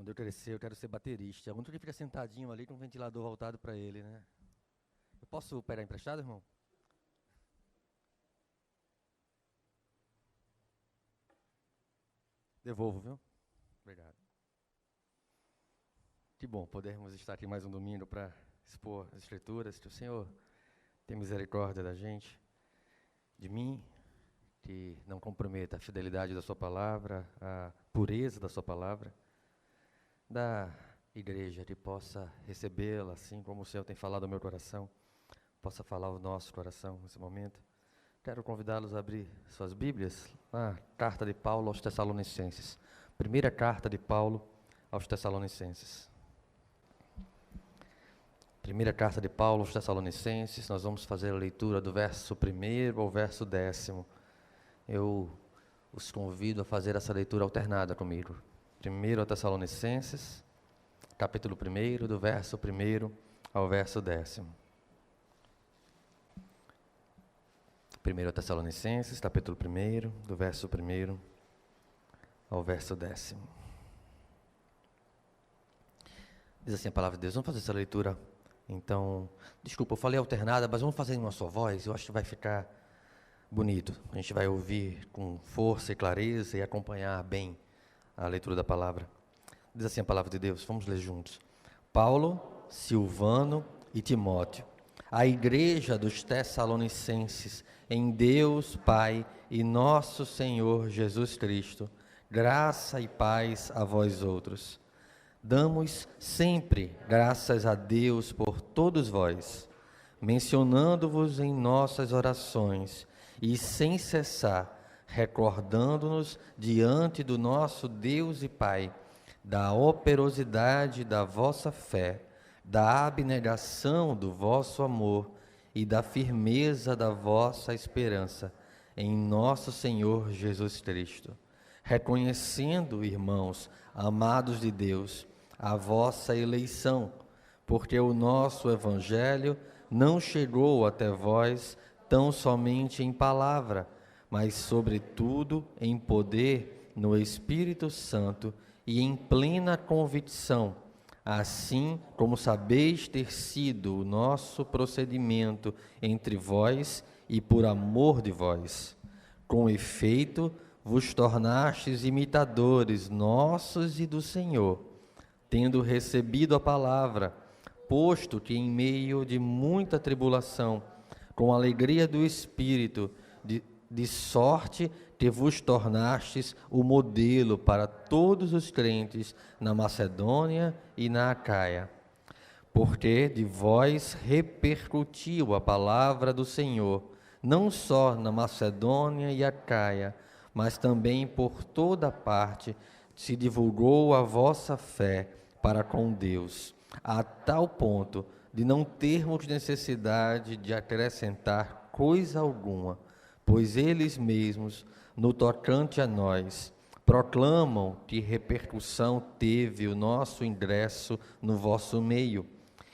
Quando eu crescer, eu quero ser baterista. O único que fica sentadinho ali com o ventilador voltado para ele, né? Eu posso pegar emprestado, irmão? Devolvo, viu? Obrigado. Que bom podermos estar aqui mais um domingo para expor as Escrituras. Que o Senhor tenha misericórdia da gente, de mim, que não comprometa a fidelidade da sua palavra, a pureza da sua palavra, da igreja, que possa recebê-la, assim como o Senhor tem falado ao meu coração, possa falar ao nosso coração nesse momento. Quero convidá-los a abrir suas Bíblias, a carta de Paulo aos Tessalonicenses. Primeira carta de Paulo aos Tessalonicenses. Primeira carta de Paulo aos Tessalonicenses, nós vamos fazer a leitura do verso 1 ao verso 10. Eu os convido a fazer essa leitura alternada comigo. 1 Tessalonicenses, capítulo 1, do verso 1 ao verso 10. 1 Tessalonicenses, capítulo 1, do verso 1 ao verso 10. Diz assim a palavra de Deus. Vamos fazer essa leitura, então, desculpa, eu falei alternada, mas vamos fazer em uma só voz, eu acho que vai ficar bonito. A gente vai ouvir com força e clareza e acompanhar bem a leitura da palavra. Diz assim a palavra de Deus, vamos ler juntos. Paulo, Silvano e Timóteo, a igreja dos Tessalonicenses, em Deus Pai e nosso Senhor Jesus Cristo, graça e paz a vós outros. Damos sempre graças a Deus por todos vós, mencionando-vos em nossas orações e sem cessar, recordando-nos diante do nosso Deus e Pai, da operosidade da vossa fé, da abnegação do vosso amor e da firmeza da vossa esperança em nosso Senhor Jesus Cristo. Reconhecendo, irmãos, amados de Deus, a vossa eleição, porque o nosso Evangelho não chegou até vós tão somente em palavra, mas sobretudo em poder no Espírito Santo e em plena convicção, assim como sabeis ter sido o nosso procedimento entre vós e por amor de vós. Com efeito, vos tornastes imitadores nossos e do Senhor, tendo recebido a palavra, posto que em meio de muita tribulação, com alegria do Espírito, de sorte que vos tornastes o modelo para todos os crentes na Macedônia e na Acaia. Porque de vós repercutiu a palavra do Senhor, não só na Macedônia e Acaia, mas também por toda parte se divulgou a vossa fé para com Deus, a tal ponto de não termos necessidade de acrescentar coisa alguma, pois eles mesmos, no tocante a nós, proclamam que repercussão teve o nosso ingresso no vosso meio,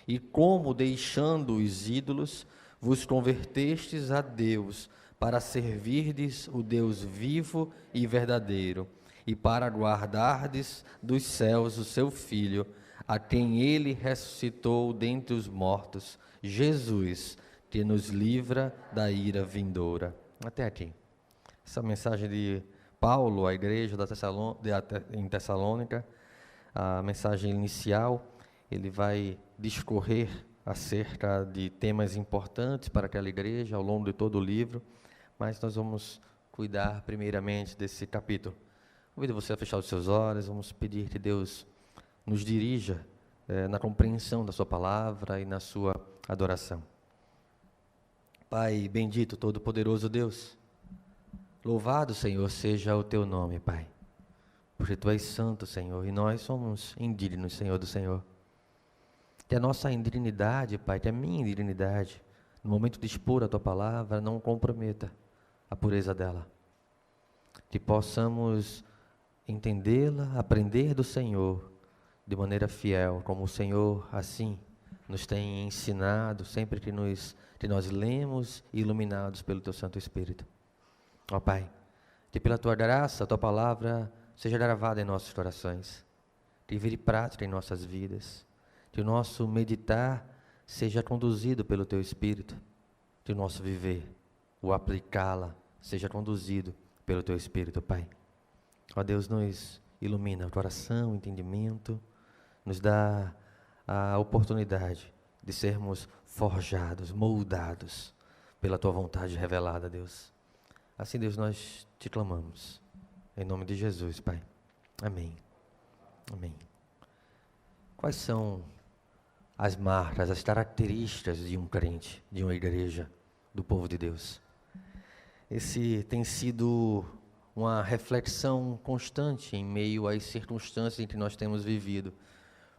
e como, deixando os ídolos, vos convertestes a Deus, para servirdes o Deus vivo e verdadeiro, e para guardardes dos céus o seu Filho, a quem ele ressuscitou dentre os mortos, Jesus, que nos livra da ira vindoura. Até aqui. Essa mensagem de Paulo à igreja em Tessalônica, a mensagem inicial, ele vai discorrer acerca de temas importantes para aquela igreja ao longo de todo o livro, mas nós vamos cuidar primeiramente desse capítulo. Convido você a fechar os seus olhos, vamos pedir que Deus nos dirija na compreensão da sua palavra e na sua adoração. Pai bendito, todo-poderoso Deus, louvado, Senhor, seja o teu nome, Pai, porque tu és santo, Senhor, e nós somos indignos, Senhor do Senhor. Que a nossa indignidade, Pai, que a minha indignidade, no momento de expor a tua palavra, não comprometa a pureza dela. Que possamos entendê-la, aprender do Senhor de maneira fiel, como o Senhor assim nos tem ensinado sempre que nós lemos, iluminados pelo teu Santo Espírito. Ó Pai, que pela tua graça, a tua palavra seja gravada em nossos corações, que vire prática em nossas vidas, que o nosso meditar seja conduzido pelo Teu Espírito, que o nosso viver, o aplicá-la, seja conduzido pelo Teu Espírito, Pai. Ó Deus, nos ilumina o coração, o entendimento, nos dá a oportunidade de sermos forjados, moldados pela Tua vontade revelada, Deus. Assim, Deus, nós te clamamos, em nome de Jesus, Pai. Amém. Amém. Quais são as marcas, as características de um crente, de uma igreja, do povo de Deus? Esse tem sido uma reflexão constante em meio às circunstâncias em que nós temos vivido,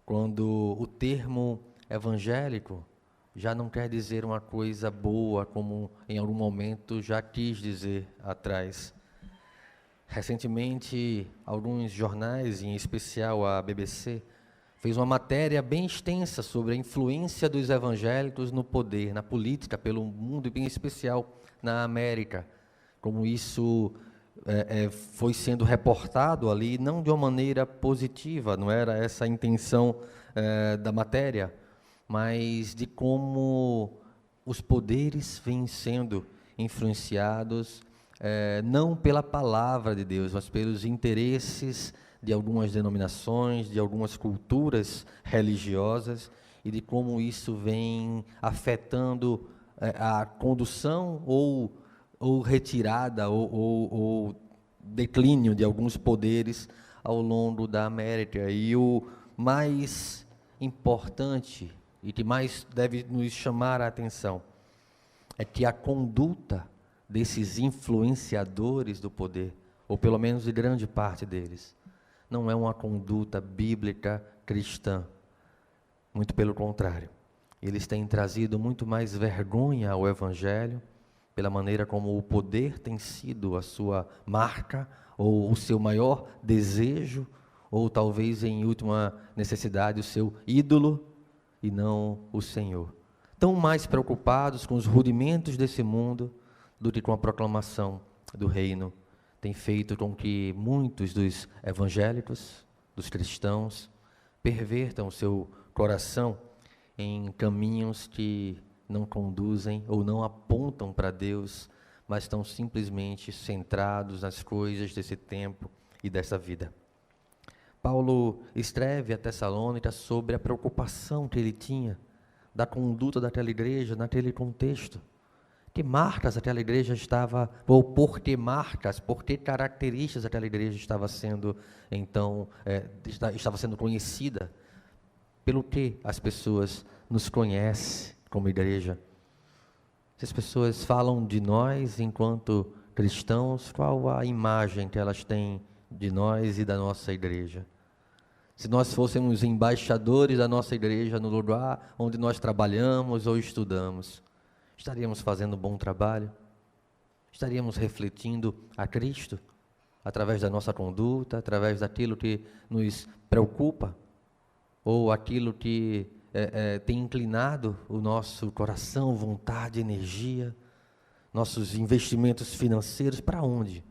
quando o termo evangélico já não quer dizer uma coisa boa, como em algum momento já quis dizer atrás. Recentemente, alguns jornais, em especial a BBC, fez uma matéria bem extensa sobre a influência dos evangélicos no poder, na política, pelo mundo, e em especial na América. Como isso foi sendo reportado ali, não de uma maneira positiva, não era essa a intenção da matéria, mas de como os poderes vêm sendo influenciados, não pela palavra de Deus, mas pelos interesses de algumas denominações, de algumas culturas religiosas, e de como isso vem afetando a condução ou retirada ou declínio de alguns poderes ao longo da América. E o mais importante e que mais deve nos chamar a atenção é que a conduta desses influenciadores do poder, ou pelo menos de grande parte deles, não é uma conduta bíblica cristã. Muito pelo contrário. Eles têm trazido muito mais vergonha ao Evangelho, pela maneira como o poder tem sido a sua marca, ou o seu maior desejo, ou talvez em última necessidade o seu ídolo, e não o Senhor. Tão mais preocupados com os rudimentos desse mundo do que com a proclamação do reino, tem feito com que muitos dos evangélicos, dos cristãos, pervertam o seu coração em caminhos que não conduzem ou não apontam para Deus, mas estão simplesmente centrados nas coisas desse tempo e dessa vida. Paulo escreve a Tessalônica sobre a preocupação que ele tinha da conduta daquela igreja naquele contexto. Que marcas aquela igreja estava, ou por que marcas, por que características aquela igreja estava sendo, então, estava sendo conhecida? Pelo que as pessoas nos conhecem como igreja? Se as pessoas falam de nós enquanto cristãos, qual a imagem que elas têm de nós e da nossa igreja? Se nós fôssemos embaixadores da nossa igreja no lugar onde nós trabalhamos ou estudamos, estaríamos fazendo um bom trabalho? Estaríamos refletindo a Cristo através da nossa conduta, através daquilo que nos preocupa, ou aquilo que tem inclinado o nosso coração, vontade, energia, nossos investimentos financeiros? Para onde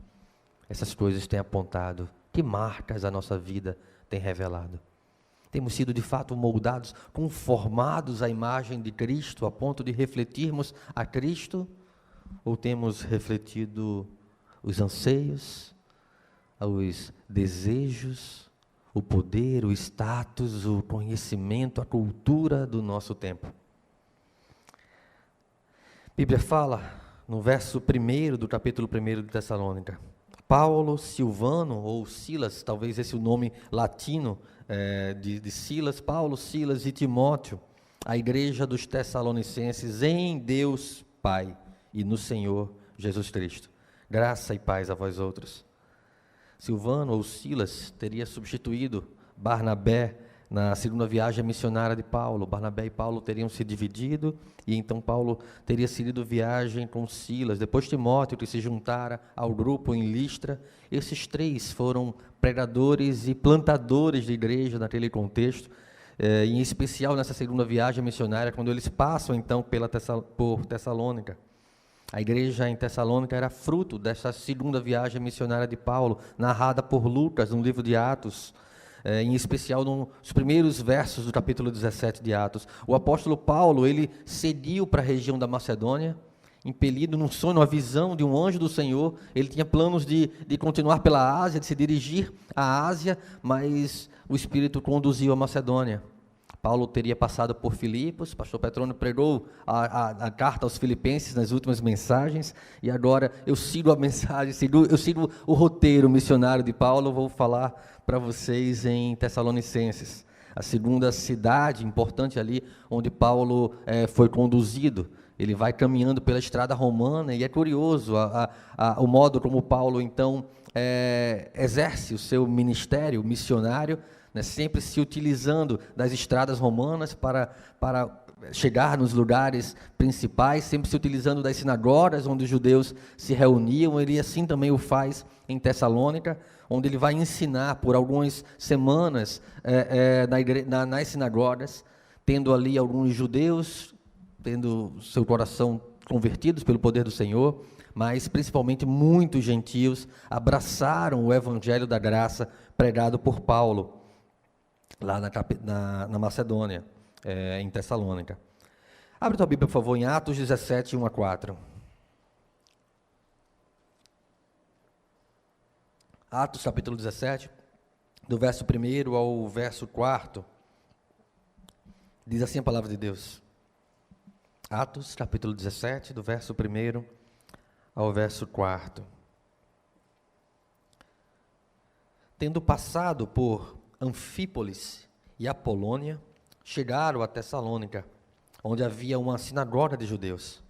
essas coisas têm apontado? Que marcas a nossa vida tem revelado? Temos sido de fato moldados, conformados à imagem de Cristo, a ponto de refletirmos a Cristo? Ou temos refletido os anseios, os desejos, o poder, o status, o conhecimento, a cultura do nosso tempo? A Bíblia fala, no verso 1 do capítulo 1 de Tessalônica, Paulo, Silvano, ou Silas, talvez esse é o nome latino de Silas, Paulo, Silas e Timóteo, a igreja dos Tessalonicenses, em Deus Pai e no Senhor Jesus Cristo. Graça e paz a vós outros. Silvano, ou Silas, teria substituído Barnabé na segunda viagem missionária de Paulo. Barnabé e Paulo teriam se dividido, e então Paulo teria seguido viagem com Silas. Depois Timóteo, que se juntara ao grupo em Listra. Esses três foram pregadores e plantadores de igreja naquele contexto, em especial nessa segunda viagem missionária, quando eles passam então por Tessalônica. A igreja em Tessalônica era fruto dessa segunda viagem missionária de Paulo, narrada por Lucas no livro de Atos. em especial nos primeiros versos do capítulo 17 de Atos. O apóstolo Paulo, ele seguiu para a região da Macedônia, impelido num sonho, uma visão de um anjo do Senhor. Ele tinha planos de continuar pela Ásia, de se dirigir à Ásia, mas o Espírito conduziu a Macedônia. Paulo teria passado por Filipos, pastor Petrônio pregou a carta aos Filipenses nas últimas mensagens, e agora eu sigo a mensagem, eu sigo o roteiro missionário de Paulo. Vou falar para vocês em Tessalonicenses, a segunda cidade importante ali onde Paulo foi conduzido. Ele vai caminhando pela estrada romana, e é curioso o modo como Paulo então exerce o seu ministério missionário, né, sempre se utilizando das estradas romanas para chegar nos lugares principais, sempre se utilizando das sinagogas onde os judeus se reuniam. Ele assim também o faz em Tessalônica, onde ele vai ensinar por algumas semanas nas sinagogas, tendo ali alguns judeus, tendo seu coração convertidos pelo poder do Senhor, mas principalmente muitos gentios abraçaram o evangelho da graça pregado por Paulo, lá na Macedônia, em Tessalônica. Abre tua Bíblia, por favor, em Atos 17, 1 a 4. Atos capítulo 17, do verso 1 ao verso 4, diz assim a palavra de Deus. Atos capítulo 17, do verso 1 ao verso 4. Tendo passado por Anfípolis e Apolônia, chegaram a Tessalônica, onde havia uma sinagoga de judeus.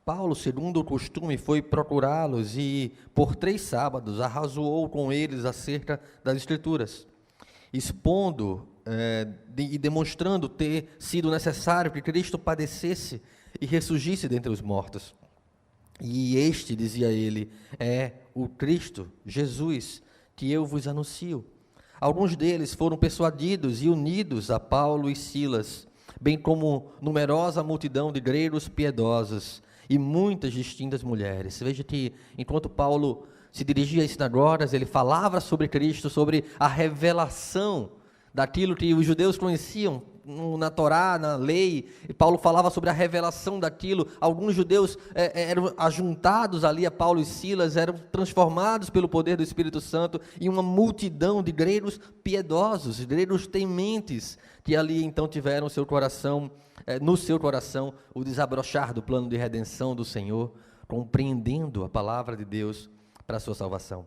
Paulo, segundo o costume, foi procurá-los e, por 3 sábados, arrazoou com eles acerca das Escrituras, expondo e demonstrando ter sido necessário que Cristo padecesse e ressurgisse dentre os mortos. E este, dizia ele, é o Cristo, Jesus, que eu vos anuncio. Alguns deles foram persuadidos e unidos a Paulo e Silas, bem como numerosa multidão de gregos piedosos e muitas distintas mulheres. Veja que, enquanto Paulo se dirigia às sinagogas, ele falava sobre Cristo, sobre a revelação daquilo que os judeus conheciam na Torá, na lei. E Paulo falava sobre a revelação daquilo. Alguns judeus eram ajuntados ali a Paulo e Silas, eram transformados pelo poder do Espírito Santo, e uma multidão de gregos piedosos, gregos tementes, que ali então tiveram no seu coração o desabrochar do plano de redenção do Senhor, compreendendo a palavra de Deus para a sua salvação.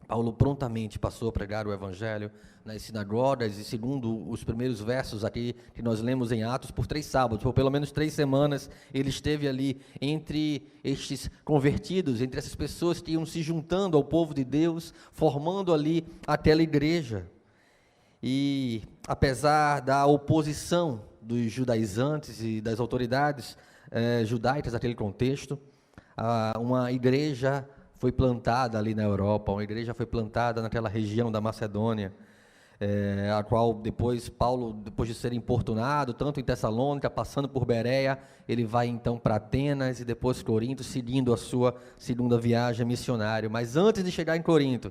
Paulo prontamente passou a pregar o Evangelho nas sinagogas, e segundo os primeiros versos aqui que nós lemos em Atos, por 3 sábados, por pelo menos 3 semanas, ele esteve ali entre estes convertidos, entre essas pessoas que iam se juntando ao povo de Deus, formando ali aquela igreja. E apesar da oposição dos judaizantes e das autoridades judaicas naquele contexto, uma igreja foi plantada ali na Europa, uma igreja foi plantada naquela região da Macedônia, a qual depois Paulo, depois de ser importunado, tanto em Tessalônica, passando por Bereia, ele vai então para Atenas e depois Corinto, seguindo a sua segunda viagem missionária. Mas antes de chegar em Corinto,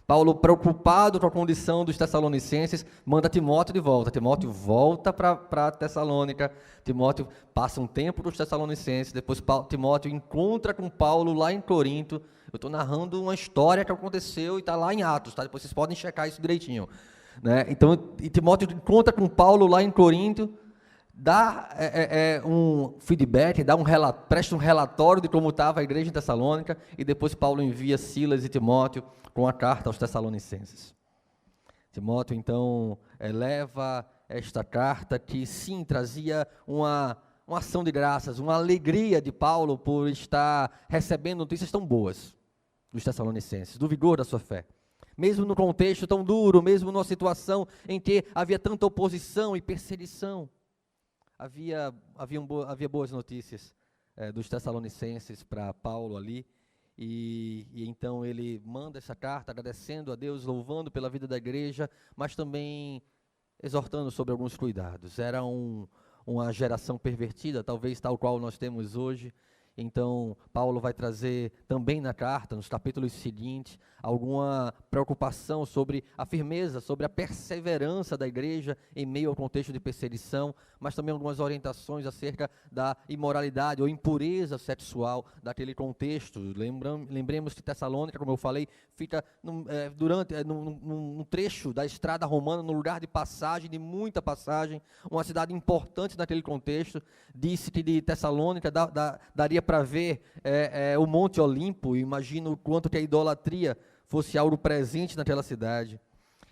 Paulo, preocupado com a condição dos tessalonicenses, manda Timóteo de volta. Timóteo volta para Tessalônica. Timóteo passa um tempo com os tessalonicenses. Depois Timóteo encontra com Paulo lá em Corinto. Eu estou narrando uma história que aconteceu e está lá em Atos, tá? Depois vocês podem checar isso direitinho, né? Então, Timóteo encontra com Paulo lá em Corinto, dá um feedback, presta um relatório de como estava a igreja em Tessalônica, e depois Paulo envia Silas e Timóteo com a carta aos tessalonicenses. Timóteo, então, leva esta carta que, sim, trazia uma ação de graças, uma alegria de Paulo por estar recebendo notícias tão boas dos tessalonicenses, do vigor da sua fé. Mesmo no contexto tão duro, mesmo numa situação em que havia tanta oposição e perseguição, havia boas notícias dos tessalonicenses para Paulo ali, e então ele manda essa carta agradecendo a Deus, louvando pela vida da igreja, mas também exortando sobre alguns cuidados. Era uma geração pervertida, talvez tal qual nós temos hoje, Então, Paulo vai trazer também na carta, nos capítulos seguintes, alguma preocupação sobre a firmeza, sobre a perseverança da igreja em meio ao contexto de perseguição, mas também algumas orientações acerca da imoralidade ou impureza sexual daquele contexto. Lembremos que Tessalônica, como eu falei, fica num trecho da estrada romana, no lugar de passagem, de muita passagem, uma cidade importante naquele contexto. Disse que de Tessalônica daria para ver o Monte Olimpo. Imagino o quanto que a idolatria fosse algo presente naquela cidade.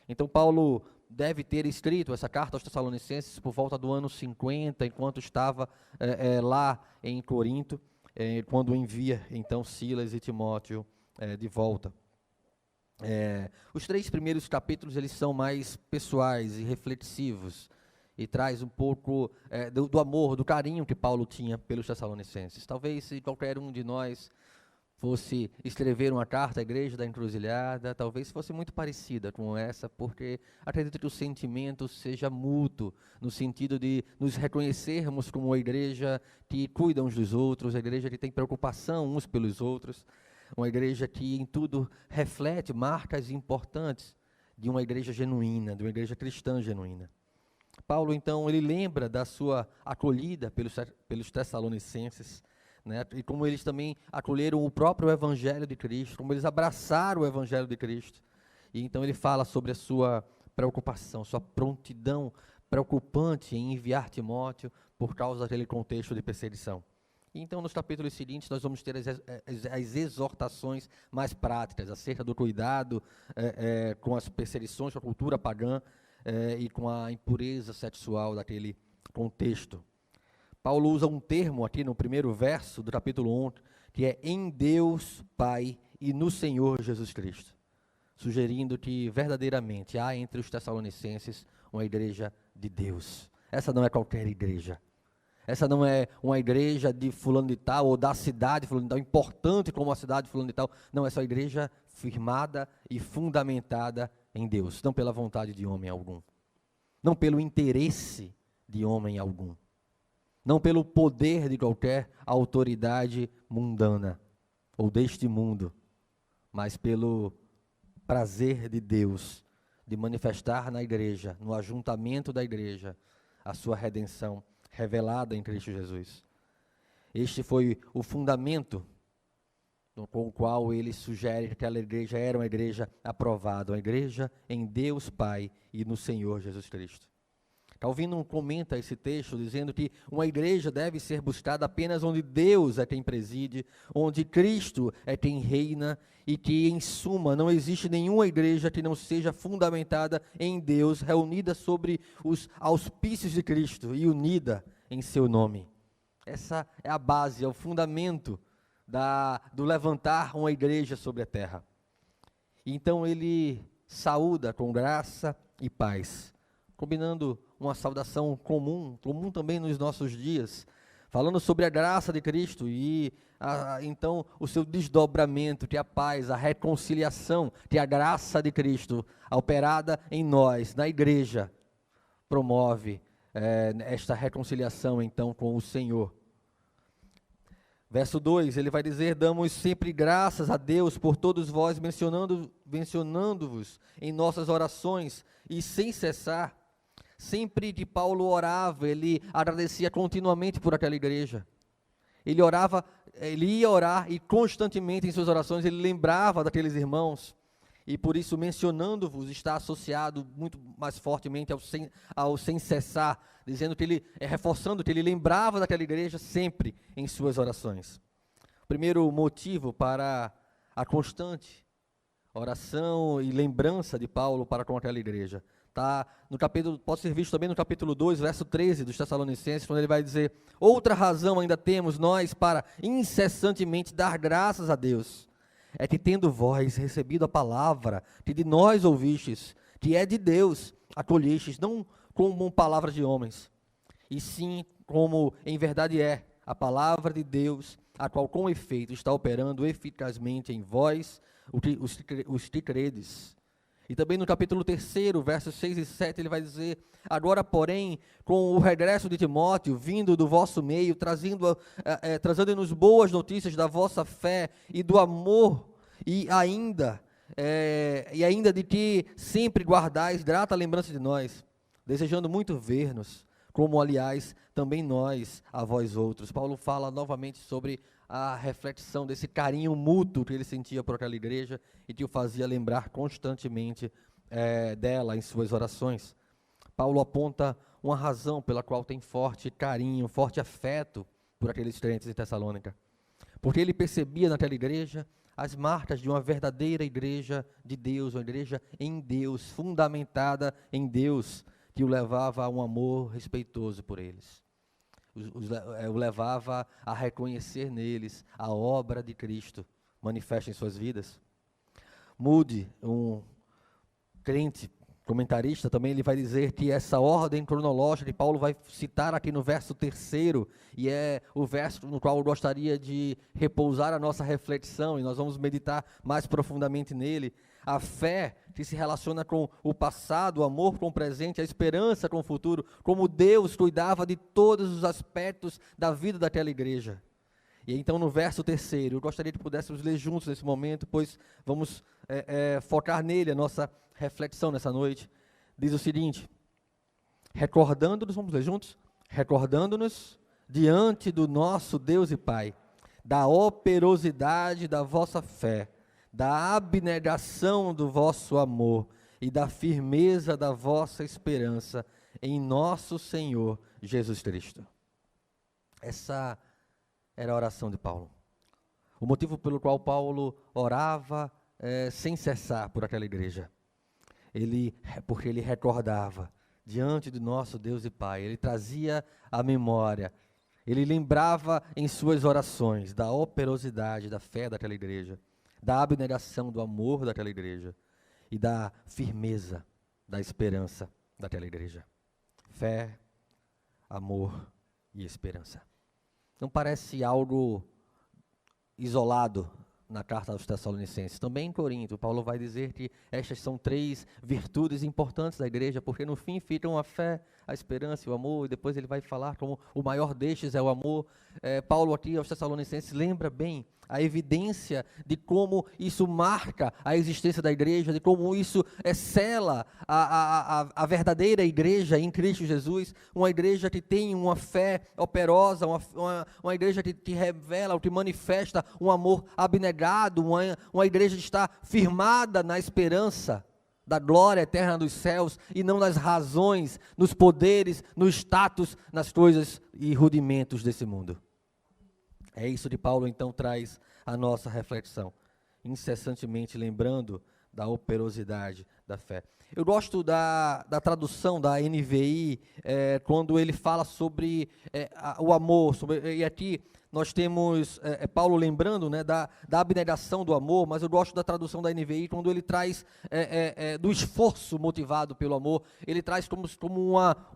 Então Paulo deve ter escrito essa carta aos Tessalonicenses por volta do ano 50, enquanto estava lá em Corinto, quando envia então Silas e Timóteo de volta. Os 3 primeiros capítulos eles são mais pessoais e reflexivos, e traz um pouco do amor, do carinho que Paulo tinha pelos Tessalonicenses. Talvez se qualquer um de nós fosse escrever uma carta à igreja da Encruzilhada, talvez fosse muito parecida com essa, porque acredito que o sentimento seja mútuo, no sentido de nos reconhecermos como uma igreja que cuida uns dos outros, a igreja que tem preocupação uns pelos outros, uma igreja que em tudo reflete marcas importantes de uma igreja genuína, de uma igreja cristã genuína. Paulo, então, ele lembra da sua acolhida pelos Tessalonicenses, né, e como eles também acolheram o próprio Evangelho de Cristo, como eles abraçaram o Evangelho de Cristo. E então ele fala sobre a sua preocupação, sua prontidão preocupante em enviar Timóteo por causa daquele contexto de perseguição. E então, nos capítulos seguintes, nós vamos ter as exortações mais práticas acerca do cuidado com as perseguições, com a cultura pagã, e com a impureza sexual daquele contexto. Paulo usa um termo aqui no primeiro verso do capítulo 1, que é em Deus Pai e no Senhor Jesus Cristo, sugerindo que verdadeiramente há entre os Tessalonicenses uma igreja de Deus. Essa não é qualquer igreja. Essa não é uma igreja de fulano de tal, ou da cidade fulano de tal, importante como a cidade fulano de tal. Não, essa é uma igreja firmada e fundamentada em Deus, não pela vontade de homem algum, não pelo interesse de homem algum, não pelo poder de qualquer autoridade mundana, ou deste mundo, mas pelo prazer de Deus, de manifestar na igreja, no ajuntamento da igreja, a sua redenção revelada em Cristo Jesus. Este foi o fundamento com o qual ele sugere que aquela igreja era uma igreja aprovada, uma igreja em Deus Pai e no Senhor Jesus Cristo. Calvino comenta esse texto dizendo que uma igreja deve ser buscada apenas onde Deus é quem preside, onde Cristo é quem reina, e que, em suma, não existe nenhuma igreja que não seja fundamentada em Deus, reunida sobre os auspícios de Cristo e unida em seu nome. Essa é a base, é o fundamento do levantar uma igreja sobre a terra. Então ele saúda com graça e paz, combinando uma saudação comum também nos nossos dias, falando sobre a graça de Cristo e então o seu desdobramento, que é a paz, a reconciliação, que é a graça de Cristo operada em nós, na igreja, promove esta reconciliação então com o Senhor. Verso 2, ele vai dizer: damos sempre graças a Deus por todos vós, mencionando-vos em nossas orações, e sem cessar. Sempre que Paulo orava, ele agradecia continuamente por aquela igreja. Ele ia orar e constantemente em suas orações ele lembrava daqueles irmãos. E por isso, mencionando-vos, está associado muito mais fortemente ao sem cessar, dizendo que reforçando que ele lembrava daquela igreja sempre em suas orações. O primeiro motivo para a constante oração e lembrança de Paulo para com aquela igreja pode ser visto também no capítulo 2, verso 13 dos Tessalonicenses, quando ele vai dizer: outra razão ainda temos nós para incessantemente dar graças a Deus, é que tendo vós recebido a palavra que de nós ouvistes, que é de Deus, acolhestes, não como palavra de homens, e sim como em verdade é a palavra de Deus, a qual com efeito está operando eficazmente em vós, os que credes. E também no capítulo 3, versos 6 e 7, ele vai dizer: agora, porém, com o regresso de Timóteo, vindo do vosso meio, trazendo-nos boas notícias da vossa fé e do amor, e ainda de que sempre guardais grata lembrança de nós, desejando muito ver-nos, como aliás também nós a vós outros. Paulo fala novamente sobre a reflexão desse carinho mútuo que ele sentia por aquela igreja e que o fazia lembrar constantemente dela em suas orações. Paulo aponta uma razão pela qual tem forte carinho, forte afeto por aqueles crentes em Tessalônica, porque ele percebia naquela igreja as marcas de uma verdadeira igreja de Deus, uma igreja em Deus, fundamentada em Deus, que o levava a um amor respeitoso por eles. O levava a reconhecer neles a obra de Cristo manifesta em suas vidas. Moody, um crente comentarista, também ele vai dizer que essa ordem cronológica que Paulo vai citar aqui no verso 3, e é o verso no qual eu gostaria de repousar a nossa reflexão, e nós vamos meditar mais profundamente nele. A fé que se relaciona com o passado, o amor com o presente, a esperança com o futuro, como Deus cuidava de todos os aspectos da vida daquela igreja. E então no verso 3, eu gostaria que pudéssemos ler juntos nesse momento, pois vamos focar nele a nossa reflexão nessa noite. Diz o seguinte: recordando-nos, vamos ler juntos? Recordando-nos diante do nosso Deus e Pai, da operosidade da vossa fé, da abnegação do vosso amor e da firmeza da vossa esperança em nosso Senhor Jesus Cristo. Essa era a oração de Paulo. O motivo pelo qual Paulo orava sem cessar por aquela igreja. Porque ele recordava diante do nosso Deus e Pai, ele trazia a memória, ele lembrava em suas orações da operosidade da fé daquela igreja, da abnegação do amor daquela igreja e da firmeza da esperança daquela igreja. Fé, amor e esperança. Não parece algo isolado na carta aos Tessalonicenses. Também em Corinto, Paulo vai dizer que estas são 3 virtudes importantes da igreja, porque no fim ficam a fé, a esperança e o amor, e depois ele vai falar como o maior destes é o amor. Paulo aqui aos Tessalonicenses lembra bem a evidência de como isso marca a existência da igreja, de como isso sela a verdadeira igreja em Cristo Jesus, uma igreja que tem uma fé operosa, uma igreja que revela, que manifesta um amor abnegado, uma igreja que está firmada na esperança da glória eterna dos céus e não nas razões, nos poderes, no status, nas coisas e rudimentos desse mundo. É isso que Paulo então traz a nossa reflexão, incessantemente lembrando da operosidade da fé. Eu gosto da tradução da NVI, quando ele fala sobre o amor, e aqui nós temos Paulo lembrando da abnegação do amor, mas eu gosto da tradução da NVI, quando ele traz do esforço motivado pelo amor, ele traz como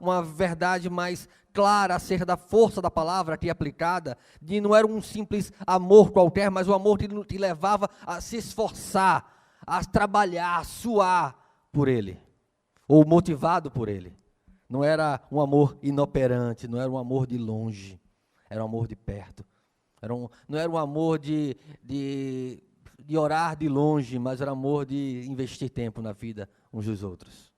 uma verdade mais clara acerca da força da palavra aqui aplicada, de não era um simples amor qualquer, mas o amor que te levava a se esforçar, a trabalhar, a suar por ele, ou motivado por ele. Não era um amor inoperante, não era um amor de longe, era um amor de perto. Não era um amor de orar de longe, mas era um amor de investir tempo na vida uns dos outros.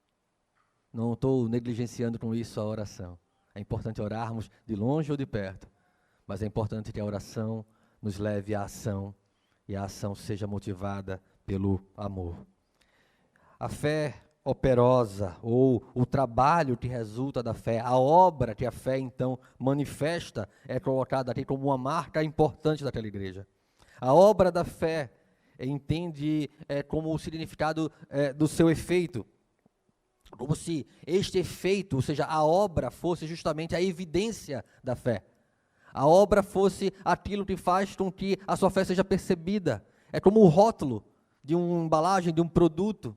Não estou negligenciando com isso a oração. É importante orarmos de longe ou de perto, mas é importante que a oração nos leve à ação, e a ação seja motivada pelo amor. A fé operosa, ou o trabalho que resulta da fé, a obra que a fé então manifesta, é colocada aqui como uma marca importante daquela igreja. A obra da fé entende como o significado do seu efeito, como se este efeito, ou seja, a obra fosse justamente a evidência da fé. A obra fosse aquilo que faz com que a sua fé seja percebida. É como o rótulo de uma embalagem, de um produto.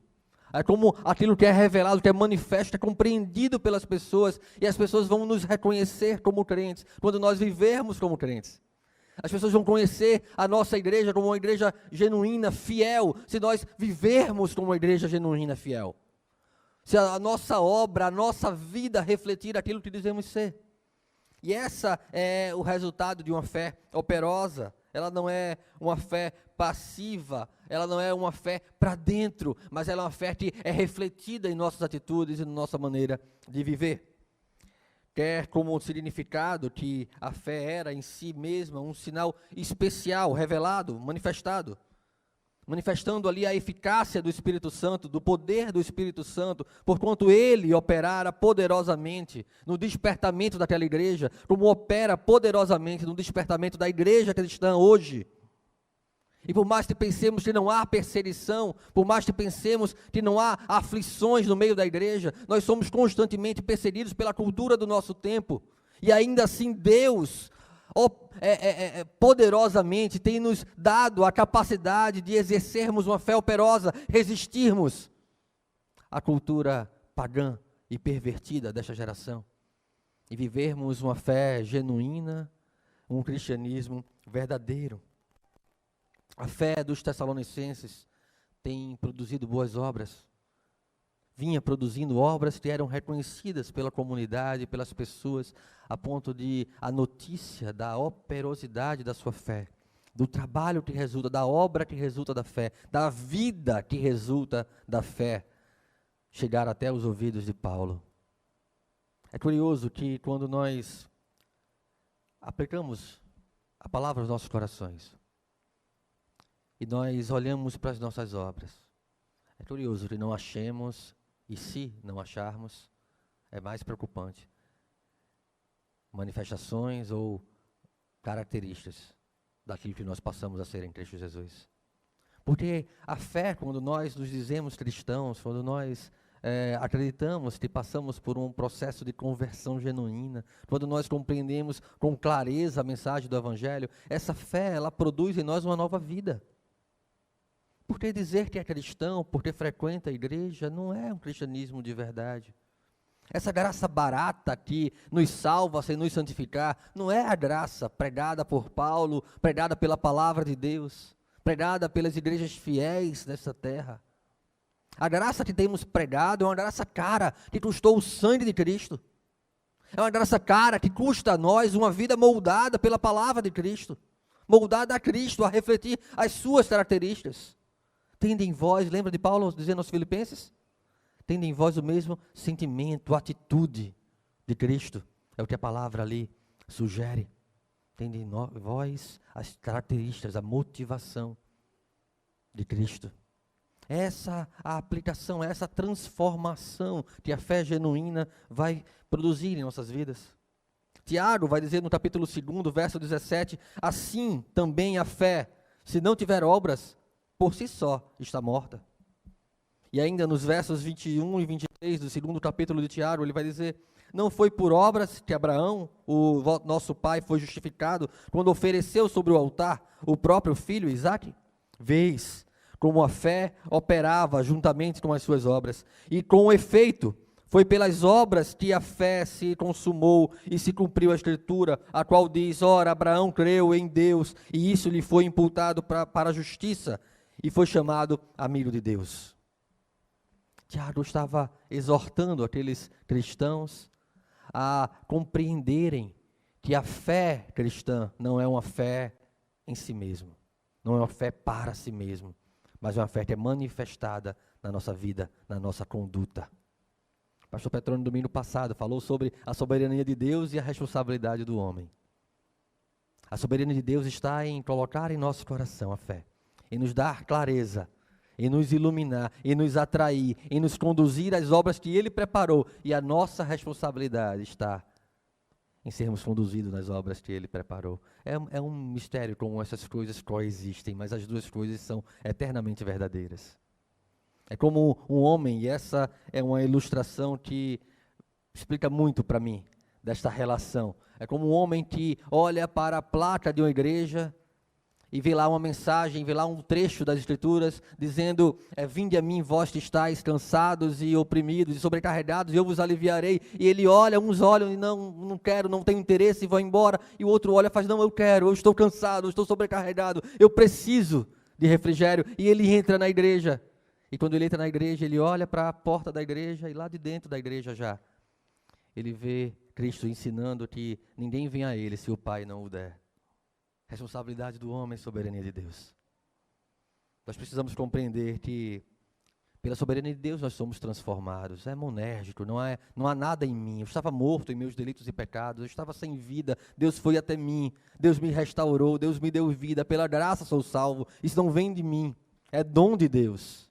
É como aquilo que é revelado, que é manifesto, é compreendido pelas pessoas, e as pessoas vão nos reconhecer como crentes, quando nós vivermos como crentes. As pessoas vão conhecer a nossa igreja como uma igreja genuína, fiel, se nós vivermos como uma igreja genuína, fiel. Se a nossa obra, a nossa vida refletir aquilo que dizemos ser. E essa é o resultado de uma fé operosa. Ela não é uma fé passiva, ela não é uma fé para dentro, mas ela é uma fé que é refletida em nossas atitudes e na nossa maneira de viver. Quer como significado que a fé era em si mesma um sinal especial, revelado, manifestado. Manifestando ali a eficácia do Espírito Santo, do poder do Espírito Santo, porquanto ele operara poderosamente no despertamento daquela igreja, como opera poderosamente no despertamento da igreja cristã hoje. E por mais que pensemos que não há perseguição, por mais que pensemos que não há aflições no meio da igreja, nós somos constantemente perseguidos pela cultura do nosso tempo, e ainda assim Deus poderosamente tem nos dado a capacidade de exercermos uma fé operosa, resistirmos à cultura pagã e pervertida desta geração, e vivermos uma fé genuína, um cristianismo verdadeiro. A fé dos Tessalonicenses tem produzido boas obras, vinha produzindo obras que eram reconhecidas pela comunidade, pelas pessoas, a ponto de a notícia da operosidade da sua fé, do trabalho que resulta, da obra que resulta da fé, da vida que resulta da fé, chegar até os ouvidos de Paulo. É curioso que quando nós aplicamos a palavra aos nossos corações, e nós olhamos para as nossas obras, é curioso que não achemos, e se não acharmos, é mais preocupante, manifestações ou características daquilo que nós passamos a ser em Cristo Jesus. Porque a fé, quando nós nos dizemos cristãos, quando nós acreditamos que passamos por um processo de conversão genuína, quando nós compreendemos com clareza a mensagem do Evangelho, essa fé, ela produz em nós uma nova vida. Porque dizer que é cristão, porque frequenta a igreja, não é um cristianismo de verdade. Essa graça barata que nos salva sem nos santificar, não é a graça pregada por Paulo, pregada pela palavra de Deus, pregada pelas igrejas fiéis dessa terra. A graça que temos pregado é uma graça cara, que custou o sangue de Cristo. É uma graça cara que custa a nós uma vida moldada pela palavra de Cristo, moldada a Cristo, a refletir as suas características. Tende em vós, lembra de Paulo dizendo aos Filipenses? Tende em vós o mesmo sentimento, atitude de Cristo. É o que a palavra ali sugere. Tende em vós as características, a motivação de Cristo. Essa a aplicação, essa transformação que a fé genuína vai produzir em nossas vidas. Tiago vai dizer no capítulo 2, verso 17, assim também a fé, se não tiver obras, por si só está morta. E ainda nos versos 21 e 23 do 2º capítulo de Tiago, ele vai dizer, não foi por obras que Abraão, o nosso pai, foi justificado, quando ofereceu sobre o altar o próprio filho Isaque? Vês como a fé operava juntamente com as suas obras, e com efeito, foi pelas obras que a fé se consumou e se cumpriu a Escritura, a qual diz, ora, Abraão creu em Deus, e isso lhe foi imputado para a justiça, e foi chamado amigo de Deus. Tiago estava exortando aqueles cristãos a compreenderem que a fé cristã não é uma fé em si mesmo, não é uma fé para si mesmo, mas é uma fé que é manifestada na nossa vida, na nossa conduta. O pastor Petrônio, no domingo passado, falou sobre a soberania de Deus e a responsabilidade do homem. A soberania de Deus está em colocar em nosso coração a fé, em nos dar clareza, em nos iluminar, em nos atrair, em nos conduzir às obras que Ele preparou. E a nossa responsabilidade está em sermos conduzidos nas obras que Ele preparou. É um mistério como essas coisas coexistem, mas as duas coisas são eternamente verdadeiras. É como um homem, e essa é uma ilustração que explica muito para mim desta relação. É como um homem que olha para a placa de uma igreja e vê lá uma mensagem, vê lá um trecho das Escrituras, dizendo, vinde a mim, vós que estáis cansados e oprimidos e sobrecarregados, e eu vos aliviarei. E ele olha, uns olham e não quero, não tenho interesse e vão embora. E o outro olha e faz, não, eu quero, eu estou cansado, eu estou sobrecarregado, eu preciso de refrigério. E ele entra na igreja. E quando ele entra na igreja, ele olha para a porta da igreja e lá de dentro da igreja já, ele vê Cristo ensinando que ninguém vem a ele se o Pai não o der. Responsabilidade do homem, soberania de Deus. Nós precisamos compreender que, pela soberania de Deus, nós somos transformados. É monérgico, não há nada em mim. Eu estava morto em meus delitos e pecados, eu estava sem vida. Deus foi até mim, Deus me restaurou, Deus me deu vida. Pela graça sou salvo. Isso não vem de mim, é dom de Deus.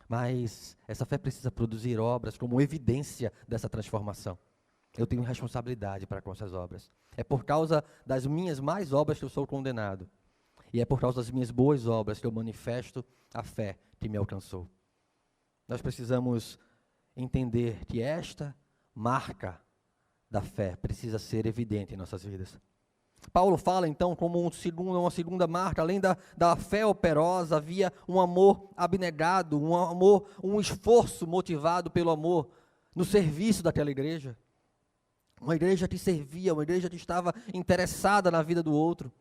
Mas essa fé precisa produzir obras como evidência dessa transformação. Eu tenho responsabilidade para com essas obras. É por causa das minhas más obras que eu sou condenado. E é por causa das minhas boas obras que eu manifesto a fé que me alcançou. Nós precisamos entender que esta marca da fé precisa ser evidente em nossas vidas. Paulo fala então como uma segunda marca, além da fé operosa, havia um amor abnegado, um esforço motivado pelo amor no serviço daquela igreja. Uma igreja que servia, uma igreja que estava interessada na vida do outro.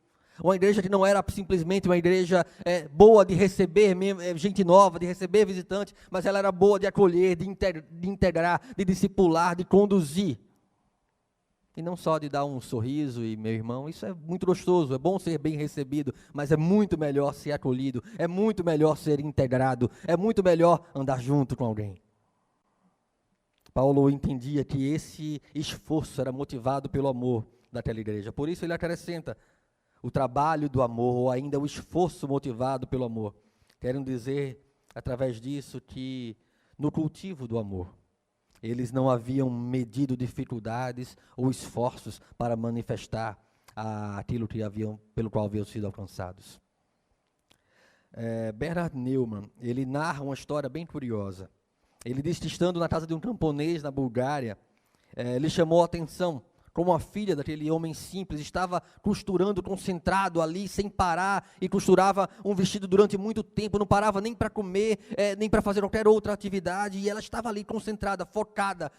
Uma igreja que não era simplesmente uma igreja boa de receber gente nova, de receber visitantes, mas ela era boa de acolher, de integrar, de discipular, de conduzir. E não só de dar um sorriso e, meu irmão, isso é muito gostoso, é bom ser bem recebido, mas é muito melhor ser acolhido, é muito melhor ser integrado, é muito melhor andar junto com alguém. Paulo entendia que esse esforço era motivado pelo amor daquela igreja. Por isso ele acrescenta o trabalho do amor, ou ainda o esforço motivado pelo amor. Querendo dizer, através disso, que no cultivo do amor, eles não haviam medido dificuldades ou esforços para manifestar aquilo pelo qual haviam sido alcançados. Bernard Neumann, ele narra uma história bem curiosa. Ele diz que estando na casa de um camponês na Bulgária, ele chamou a atenção como a filha daquele homem simples estava costurando, concentrado ali, sem parar, e costurava um vestido durante muito tempo, não parava nem para comer, nem para fazer qualquer outra atividade, e ela estava ali concentrada, focada,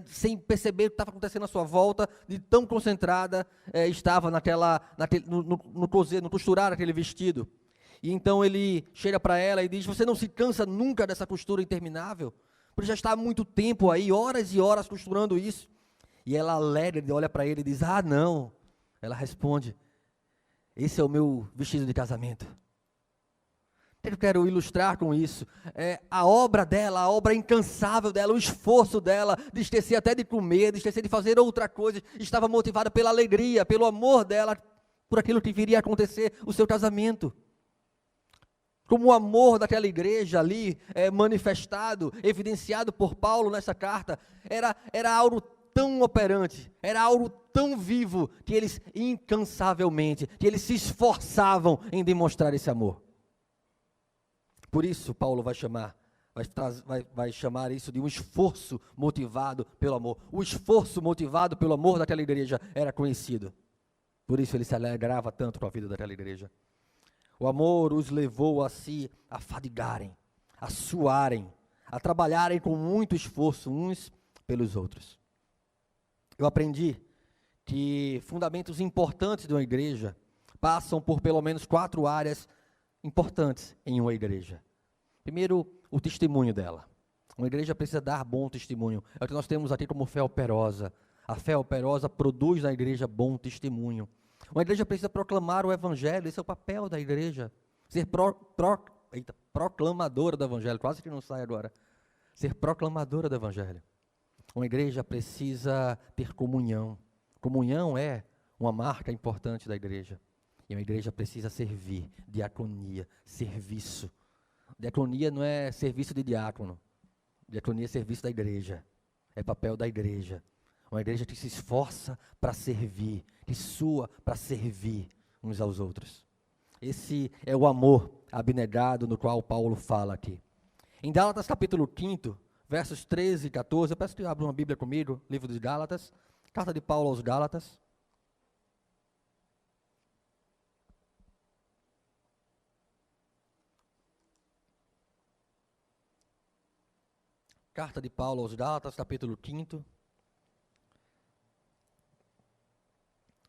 sem perceber o que estava acontecendo à sua volta, de tão concentrada estava no costurar aquele vestido. E então ele chega para ela e diz, você não se cansa nunca dessa costura interminável? Porque já está há muito tempo aí, horas e horas costurando isso. E ela alegre, olha para ele e diz, não. Ela responde, esse é o meu vestido de casamento. Eu quero ilustrar com isso, a obra dela, a obra incansável dela, o esforço dela, de esquecer até de comer, de esquecer de fazer outra coisa, estava motivada pela alegria, pelo amor dela, por aquilo que viria a acontecer, o seu casamento. Como o amor daquela igreja ali, manifestado, evidenciado por Paulo nessa carta, era algo tão operante, era algo tão vivo, que eles incansavelmente, que eles se esforçavam em demonstrar esse amor. Por isso, Paulo vai chamar isso de um esforço motivado pelo amor. O esforço motivado pelo amor daquela igreja era conhecido. Por isso ele se alegrava tanto com a vida daquela igreja. O amor os levou a se afadigarem, a suarem, a trabalharem com muito esforço uns pelos outros. Eu aprendi que fundamentos importantes de uma igreja passam por pelo menos 4 áreas importantes em uma igreja. Primeiro, o testemunho dela. Uma igreja precisa dar bom testemunho. É o que nós temos aqui como fé operosa. A fé operosa produz na igreja bom testemunho. Uma igreja precisa proclamar o evangelho, esse é o papel da igreja. Ser proclamadora do evangelho, quase que não sai agora. Ser proclamadora do evangelho. Uma igreja precisa ter comunhão. Comunhão é uma marca importante da igreja. E uma igreja precisa servir, diaconia, serviço. Diaconia não é serviço de diácono. Diaconia é serviço da igreja. É papel da igreja. Uma igreja que se esforça para servir, que sua para servir uns aos outros. Esse é o amor abnegado no qual Paulo fala aqui. Em Gálatas capítulo 5, versos 13 e 14, eu peço que abra uma Bíblia comigo, livro de Gálatas, carta de Paulo aos Gálatas. Carta de Paulo aos Gálatas, capítulo 5,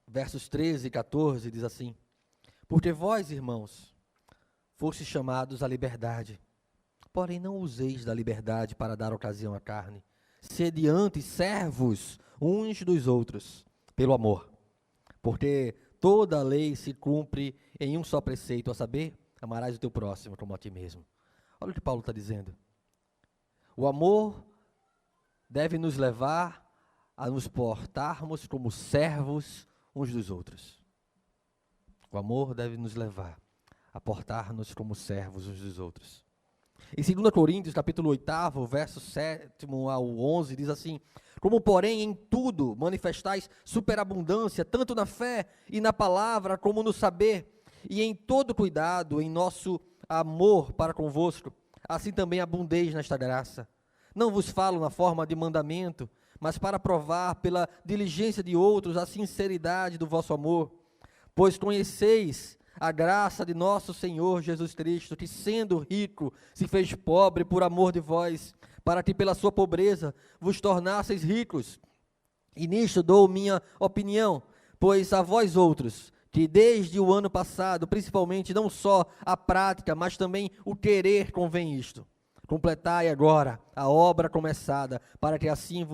versos 13 e 14, diz assim: Porque vós, irmãos, fostes chamados à liberdade, porém não useis da liberdade para dar ocasião à carne. Sede antes servos uns dos outros, pelo amor. Porque toda a lei se cumpre em um só preceito, a saber, amarás o teu próximo como a ti mesmo. Olha o que Paulo está dizendo. O amor deve nos levar a nos portarmos como servos uns dos outros. O amor deve nos levar a portar-nos como servos uns dos outros. Em 2 Coríntios, capítulo 8, verso 7 ao 11, diz assim: Como, porém, em tudo manifestais superabundância, tanto na fé e na palavra, como no saber, e em todo cuidado, em nosso amor para convosco, assim também abundeis nesta graça. Não vos falo na forma de mandamento, mas para provar pela diligência de outros a sinceridade do vosso amor. Pois conheceis a graça de nosso Senhor Jesus Cristo, que sendo rico, se fez pobre por amor de vós, para que pela sua pobreza vos tornasseis ricos. E nisto dou minha opinião, pois a vós outros, que desde o ano passado, principalmente, não só a prática, mas também o querer convém isto. Completai agora a obra começada, para que assim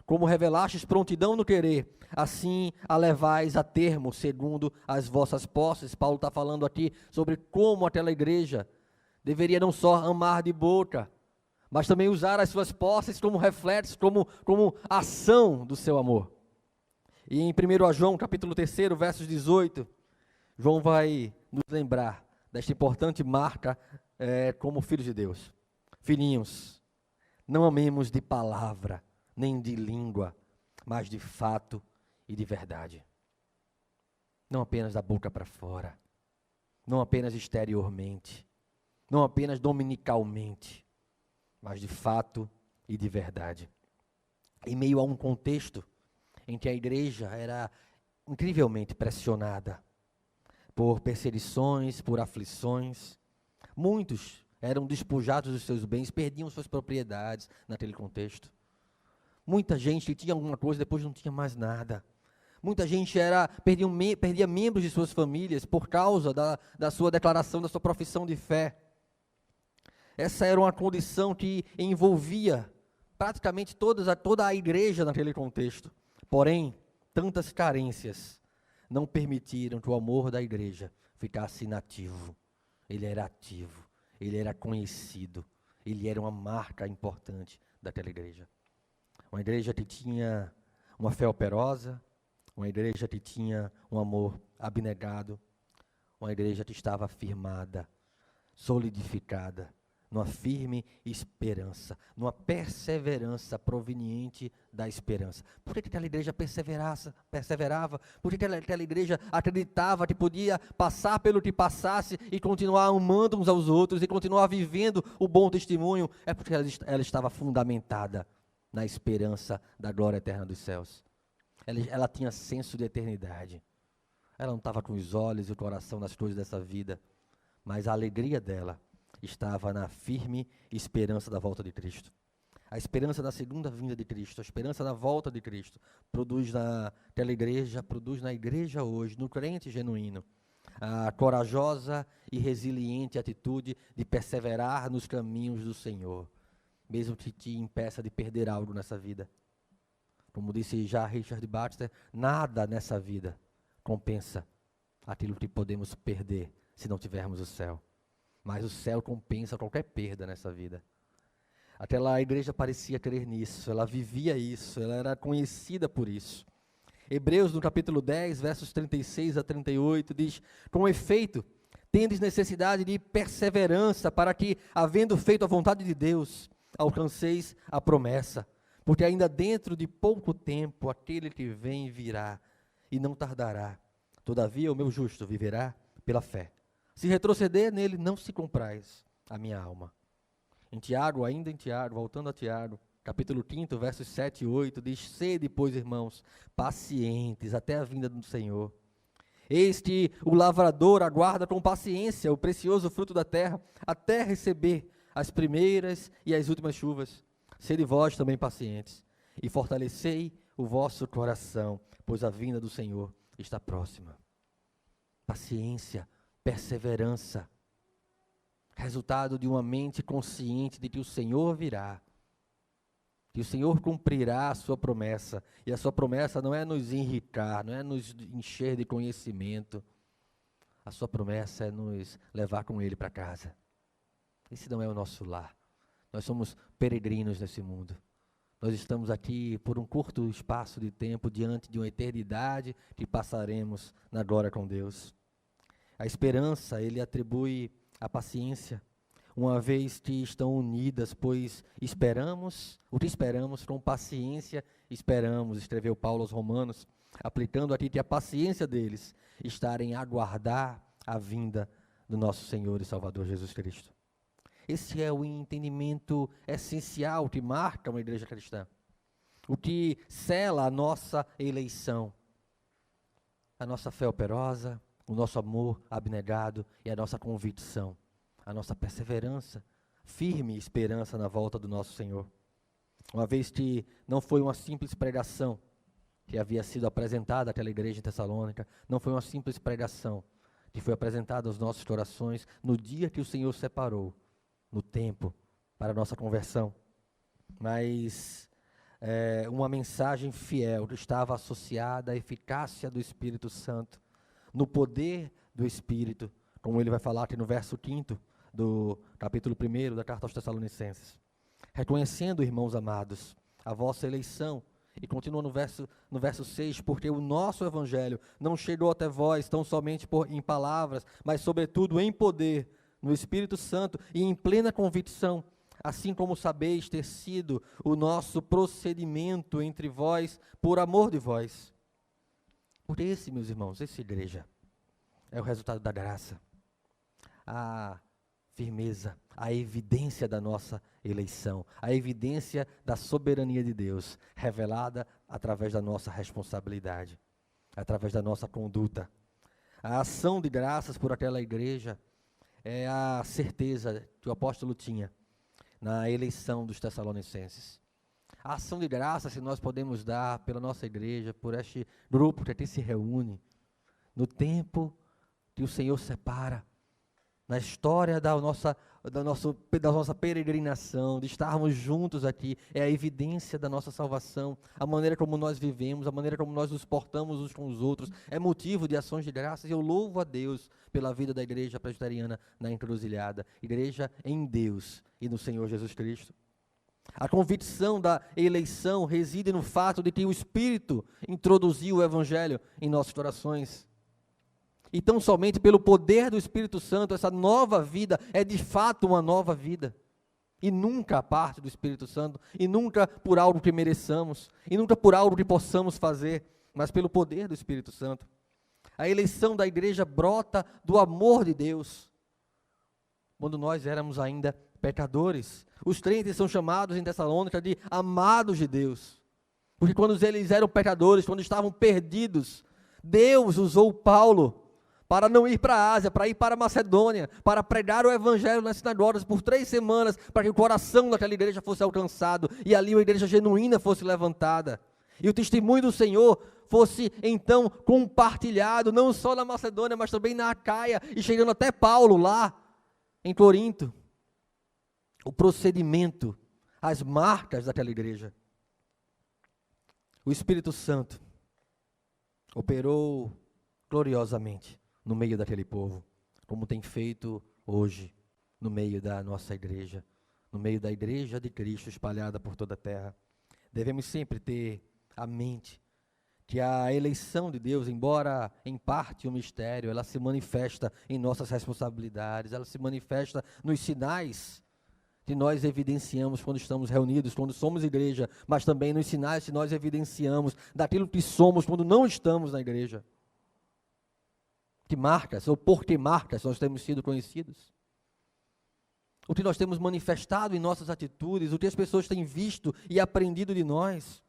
como revelastes prontidão no querer, assim a levais a termo, segundo as vossas posses. Paulo está falando aqui sobre como aquela igreja deveria não só amar de boca, mas também usar as suas posses como reflexo, como ação do seu amor. E em 1 João, capítulo 3, versos 18, João vai nos lembrar desta importante marca como filhos de Deus. Filhinhos, não amemos de palavra, nem de língua, mas de fato e de verdade. Não apenas da boca para fora, não apenas exteriormente, não apenas dominicalmente, mas de fato e de verdade. Em meio a um contexto em que a igreja era incrivelmente pressionada por perseguições, por aflições. Muitos eram despojados dos seus bens, perdiam suas propriedades naquele contexto. Muita gente que tinha alguma coisa, depois não tinha mais nada. Muita gente perdia membros de suas famílias por causa da sua declaração, da sua profissão de fé. Essa era uma condição que envolvia praticamente toda a igreja naquele contexto. Porém, tantas carências não permitiram que o amor da igreja ficasse inativo. Ele era ativo, ele era conhecido, ele era uma marca importante daquela igreja. Uma igreja que tinha uma fé operosa, uma igreja que tinha um amor abnegado, uma igreja que estava firmada, solidificada, numa firme esperança, numa perseverança proveniente da esperança. Por que aquela igreja perseverava? Por que aquela igreja acreditava que podia passar pelo que passasse e continuar amando uns aos outros e continuar vivendo o bom testemunho? É porque ela estava fundamentada na esperança da glória eterna dos céus. Ela tinha senso de eternidade. Ela não estava com os olhos e o coração nas coisas dessa vida, mas a alegria dela estava na firme esperança da volta de Cristo. A esperança da segunda vinda de Cristo, a esperança da volta de Cristo, produz naquela igreja, produz na igreja hoje, no crente genuíno, a corajosa e resiliente atitude de perseverar nos caminhos do Senhor, mesmo que te impeça de perder algo nessa vida. Como disse já Richard Baxter, nada nessa vida compensa aquilo que podemos perder se não tivermos o céu. Mas o céu compensa qualquer perda nessa vida. Aquela igreja parecia crer nisso, ela vivia isso, ela era conhecida por isso. Hebreus, no capítulo 10, versos 36 a 38, diz: Com efeito, tendes necessidade de perseverança, para que, havendo feito a vontade de Deus, alcanceis a promessa. Porque ainda dentro de pouco tempo, aquele que vem virá, e não tardará. Todavia, o meu justo viverá pela fé. Se retroceder nele, não se comprais a minha alma. Em Tiago, voltando a Tiago, capítulo 5, versos 7 e 8, diz: Sede, pois, irmãos, pacientes até a vinda do Senhor. Eis que o lavrador aguarda com paciência o precioso fruto da terra, até receber as primeiras e as últimas chuvas. Sede vós também pacientes, e fortalecei o vosso coração, pois a vinda do Senhor está próxima. Paciência, perseverança, resultado de uma mente consciente de que o Senhor virá, que o Senhor cumprirá a sua promessa, e a sua promessa não é nos enriquecer, não é nos encher de conhecimento, a sua promessa é nos levar com Ele para casa. Esse não é o nosso lar, nós somos peregrinos nesse mundo, nós estamos aqui por um curto espaço de tempo, diante de uma eternidade que passaremos na glória com Deus. A esperança, ele atribui a paciência, uma vez que estão unidas, pois esperamos, o que esperamos com paciência esperamos, escreveu Paulo aos Romanos, aplicando aqui que a paciência deles está em aguardar a vinda do nosso Senhor e Salvador Jesus Cristo. Esse é o entendimento essencial que marca uma igreja cristã, o que sela a nossa eleição, a nossa fé operosa, o nosso amor abnegado e a nossa convicção, a nossa perseverança, firme esperança na volta do nosso Senhor. Uma vez que não foi uma simples pregação que havia sido apresentada àquela igreja em Tessalônica, não foi uma simples pregação que foi apresentada aos nossos corações no dia que o Senhor separou, no tempo, para a nossa conversão, mas uma mensagem fiel que estava associada à eficácia do Espírito Santo, no poder do Espírito, como ele vai falar aqui no verso 5 do capítulo 1 da carta aos Tessalonicenses. Reconhecendo, irmãos amados, a vossa eleição, e continua no verso 6, porque o nosso evangelho não chegou até vós tão somente em palavras, mas sobretudo em poder, no Espírito Santo e em plena convicção, assim como sabeis ter sido o nosso procedimento entre vós, por amor de vós. Por esse, meus irmãos, essa igreja é o resultado da graça, a firmeza, a evidência da nossa eleição, a evidência da soberania de Deus, revelada através da nossa responsabilidade, através da nossa conduta. A ação de graças por aquela igreja é a certeza que o apóstolo tinha na eleição dos Tessalonicenses. A ação de graças que nós podemos dar pela nossa igreja, por este grupo que aqui se reúne, no tempo que o Senhor separa, na história da nossa peregrinação, de estarmos juntos aqui, é a evidência da nossa salvação, a maneira como nós vivemos, a maneira como nós nos portamos uns com os outros, é motivo de ações de graças. Eu louvo a Deus pela vida da igreja presbiteriana na Encruzilhada, igreja em Deus e no Senhor Jesus Cristo. A convicção da eleição reside no fato de que o Espírito introduziu o Evangelho em nossos corações. E tão somente pelo poder do Espírito Santo, essa nova vida é de fato uma nova vida. E nunca a parte do Espírito Santo, e nunca por algo que mereçamos, e nunca por algo que possamos fazer, mas pelo poder do Espírito Santo. A eleição da igreja brota do amor de Deus, quando nós éramos ainda pecadores. Os crentes são chamados em Tessalônica de amados de Deus, porque quando eles eram pecadores, quando estavam perdidos, Deus usou Paulo para não ir para a Ásia, para ir para a Macedônia, para pregar o Evangelho nas sinagogas por 3 semanas, para que o coração daquela igreja fosse alcançado, e ali uma igreja genuína fosse levantada, e o testemunho do Senhor fosse então compartilhado, não só na Macedônia, mas também na Acaia, e chegando até Paulo lá, em Corinto. O procedimento, as marcas daquela igreja. O Espírito Santo operou gloriosamente no meio daquele povo, como tem feito hoje no meio da nossa igreja, no meio da igreja de Cristo espalhada por toda a terra. Devemos sempre ter à mente que a eleição de Deus, embora em parte um mistério, ela se manifesta em nossas responsabilidades, ela se manifesta nos sinais que nós evidenciamos quando estamos reunidos, quando somos igreja, mas também nos sinais que nós evidenciamos daquilo que somos quando não estamos na igreja. Que marcas, ou por que marcas nós temos sido conhecidos? O que nós temos manifestado em nossas atitudes, o que as pessoas têm visto e aprendido de nós.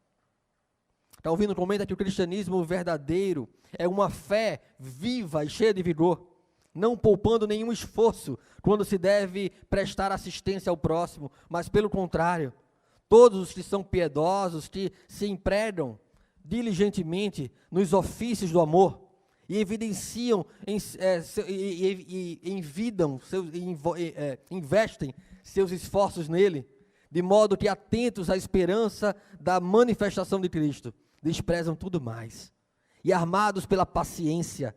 Calvino comenta que o cristianismo verdadeiro é uma fé viva e cheia de vigor, não poupando nenhum esforço quando se deve prestar assistência ao próximo, mas pelo contrário, todos os que são piedosos, que se empregam diligentemente nos ofícios do amor e evidenciam, investem seus esforços nele, de modo que, atentos à esperança da manifestação de Cristo, desprezam tudo mais. E armados pela paciência,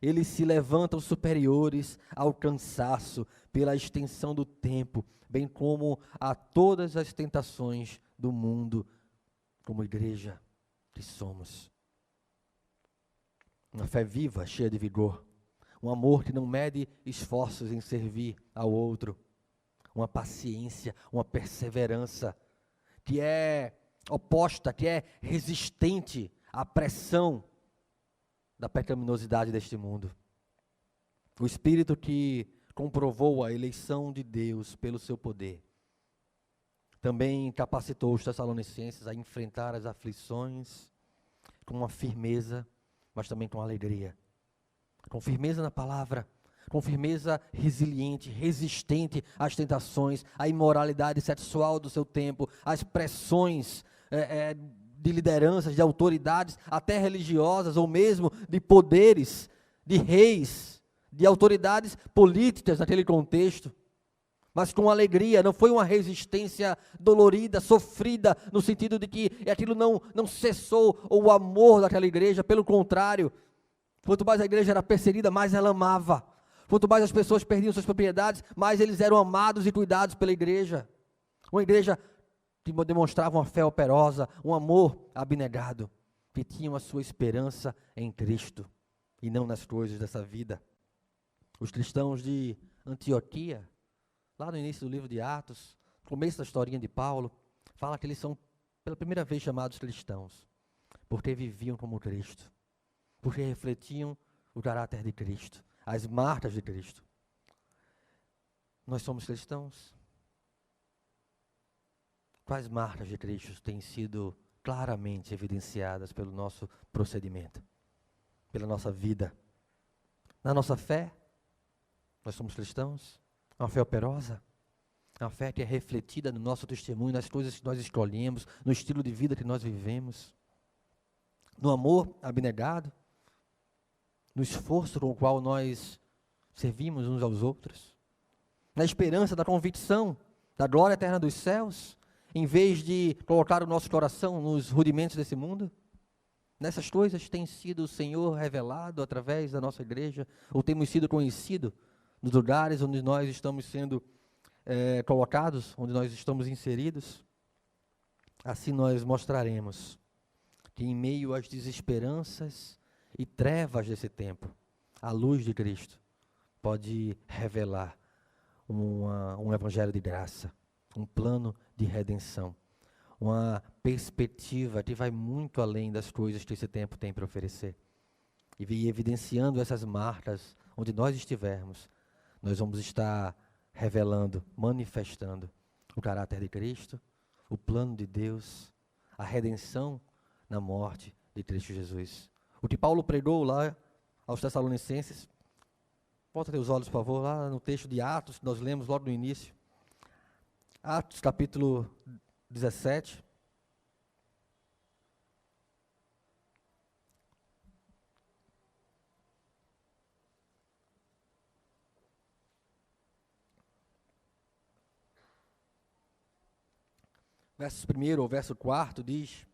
eles se levantam superiores ao cansaço, pela extensão do tempo, bem como a todas as tentações do mundo, como igreja que somos. Uma fé viva, cheia de vigor. Um amor que não mede esforços em servir ao outro. Uma paciência, uma perseverança que é oposta, que é resistente à pressão da pecaminosidade deste mundo. O Espírito que comprovou a eleição de Deus pelo seu poder, também capacitou os Tessalonicenses a enfrentar as aflições com uma firmeza, mas também com alegria. Com firmeza na palavra, com firmeza resiliente, resistente às tentações, à imoralidade sexual do seu tempo, às pressões de lideranças, de autoridades, até religiosas, ou mesmo de poderes, de reis, de autoridades políticas naquele contexto. Mas com alegria, não foi uma resistência dolorida, sofrida, no sentido de que aquilo não cessou o amor daquela igreja, pelo contrário, quanto mais a igreja era perseguida, mais ela amava. Quanto mais as pessoas perdiam suas propriedades, mais eles eram amados e cuidados pela igreja. Uma igreja que demonstrava uma fé operosa, um amor abnegado, que tinham a sua esperança em Cristo e não nas coisas dessa vida. Os cristãos de Antioquia, lá no início do livro de Atos, começo da historinha de Paulo, fala que eles são pela primeira vez chamados cristãos, porque viviam como Cristo, porque refletiam o caráter de Cristo, as marcas de Cristo. Nós somos cristãos. Quais marcas de Cristo têm sido claramente evidenciadas pelo nosso procedimento, pela nossa vida? Na nossa fé, nós somos cristãos. Uma fé operosa, uma fé que é refletida no nosso testemunho, nas coisas que nós escolhemos, no estilo de vida que nós vivemos, no amor abnegado, no esforço com o qual nós servimos uns aos outros, na esperança da convicção da glória eterna dos céus, em vez de colocar o nosso coração nos rudimentos desse mundo. Nessas coisas tem sido o Senhor revelado através da nossa igreja, ou temos sido conhecidos nos lugares onde nós estamos sendo colocados, onde nós estamos inseridos. Assim nós mostraremos que em meio às desesperanças e trevas desse tempo, a luz de Cristo pode revelar um evangelho de graça, um plano de redenção, uma perspectiva que vai muito além das coisas que esse tempo tem para oferecer. E evidenciando essas marcas, onde nós estivermos, nós vamos estar revelando, manifestando o caráter de Cristo, o plano de Deus, a redenção na morte de Cristo Jesus. O que Paulo pregou lá aos Tessalonicenses, volta teus olhos, por favor, lá no texto de Atos, que nós lemos logo no início. Atos, capítulo 17. Versos 1 ao verso 4 diz: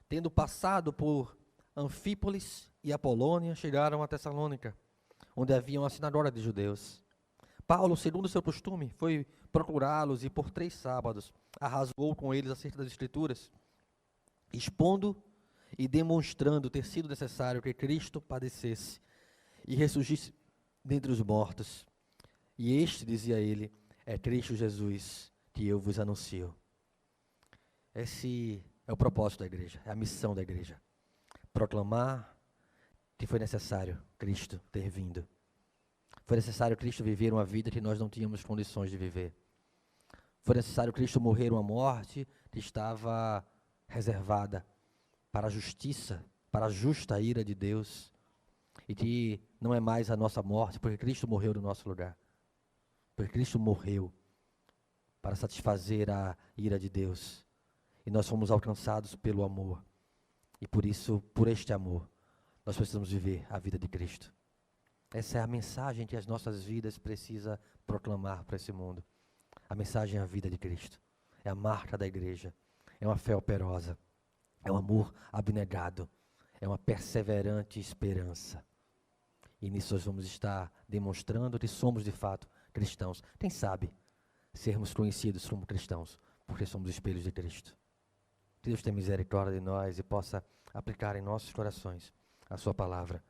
tendo passado por Anfípolis e Apolônia, chegaram a Tessalônica, onde havia uma sinagoga de judeus. Paulo, segundo o seu costume, foi procurá-los e por 3 sábados arrasou com eles acerca das Escrituras, expondo e demonstrando ter sido necessário que Cristo padecesse e ressurgisse dentre os mortos. E este, dizia ele, é Cristo Jesus, que eu vos anuncio. Esse é o propósito da igreja, é a missão da igreja. Proclamar que foi necessário Cristo ter vindo. Foi necessário Cristo viver uma vida que nós não tínhamos condições de viver. Foi necessário Cristo morrer uma morte que estava reservada para a justiça, para a justa ira de Deus. E que não é mais a nossa morte, porque Cristo morreu no nosso lugar. Porque Cristo morreu para satisfazer a ira de Deus. E nós fomos alcançados pelo amor. E por isso, por este amor, nós precisamos viver a vida de Cristo. Essa é a mensagem que as nossas vidas precisam proclamar para esse mundo. A mensagem é a vida de Cristo. É a marca da igreja. É uma fé operosa. É um amor abnegado. É uma perseverante esperança. E nisso nós vamos estar demonstrando que somos de fato cristãos. Quem sabe sermos conhecidos como cristãos, porque somos espelhos de Cristo. Que Deus tenha misericórdia de nós e possa aplicar em nossos corações a sua palavra.